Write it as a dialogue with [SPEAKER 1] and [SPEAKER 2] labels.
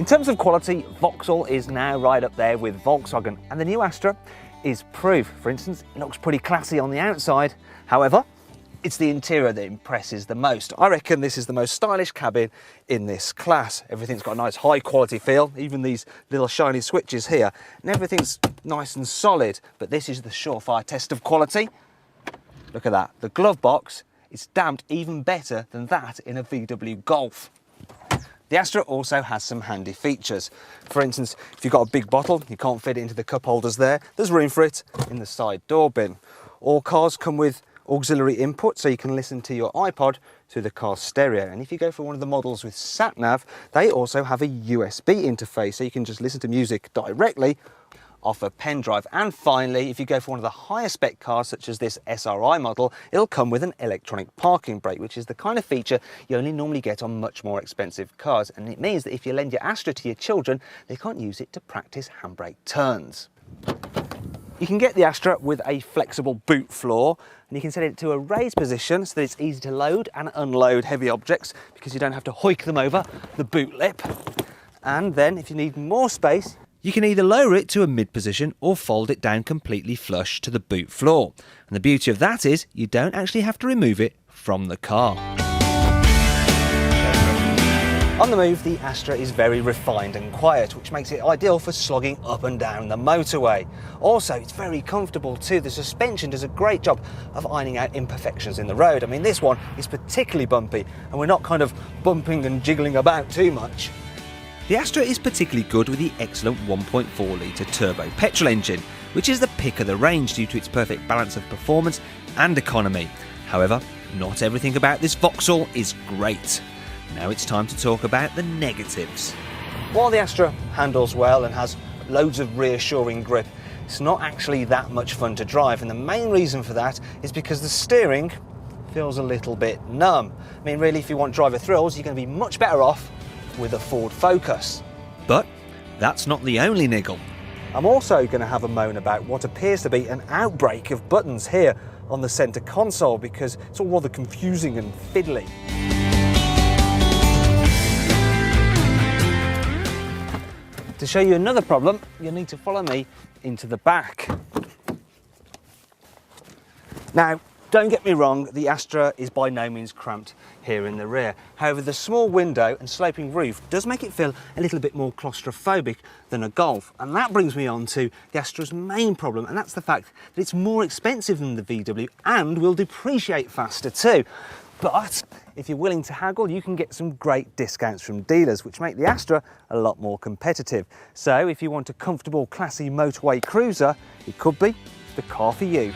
[SPEAKER 1] In terms of quality, Vauxhall is now right up there with Volkswagen, and the new Astra is proof. For instance, it looks pretty classy on the outside. However, it's the interior that impresses the most. I reckon this is the most stylish cabin in this class. Everything's got a nice high quality feel, even these little shiny switches here, and everything's nice and solid. But this is the surefire test of quality. Look at that, the glove box is damped even better than that in a VW Golf. The Astra also has some handy features. For instance, if you've got a big bottle, you can't fit it into the cup holders there, there's room for it in the side door bin. All cars come with auxiliary input, so you can listen to your iPod through the car's stereo. And if you go for one of the models with sat-nav, they also have a USB interface, so you can just listen to music directly off a pen drive. And finally, if you go for one of the higher spec cars, such as this SRI model, it'll come with an electronic parking brake, which is the kind of feature you only normally get on much more expensive cars. And it means that if you lend your Astra to your children, they can't use it to practice handbrake turns. You can get the Astra with a flexible boot floor, and you can set it to a raised position so that it's easy to load and unload heavy objects because you don't have to hoik them over the boot lip. And then if you need more space, you can either lower it to a mid position or fold it down completely flush to the boot floor. And the beauty of that is you don't actually have to remove it from the car. On the move, the Astra is very refined and quiet, which makes it ideal for slogging up and down the motorway. Also, it's very comfortable too. The suspension does a great job of ironing out imperfections in the road. I mean, this one is particularly bumpy, and we're not kind of bumping and jiggling about too much. The Astra is particularly good with the excellent 1.4 litre turbo petrol engine, which is the pick of the range due to its perfect balance of performance and economy. However, not everything about this Vauxhall is great. Now it's time to talk about the negatives. While the Astra handles well and has loads of reassuring grip, it's not actually that much fun to drive, and the main reason for that is because the steering feels a little bit numb. I mean, really, if you want driver thrills, you're going to be much better off with a Ford Focus. But that's not the only niggle. I'm also going to have a moan about what appears to be an outbreak of buttons here on the centre console, because it's all rather confusing and fiddly. To show you another problem, you'll need to follow me into the back. Now, don't get me wrong, the Astra is by no means cramped here in the rear. However, the small window and sloping roof does make it feel a little bit more claustrophobic than a Golf. And that brings me on to the Astra's main problem, and that's the fact that it's more expensive than the VW and will depreciate faster too. But if you're willing to haggle, you can get some great discounts from dealers, which make the Astra a lot more competitive. So if you want a comfortable, classy motorway cruiser, it could be the car for you.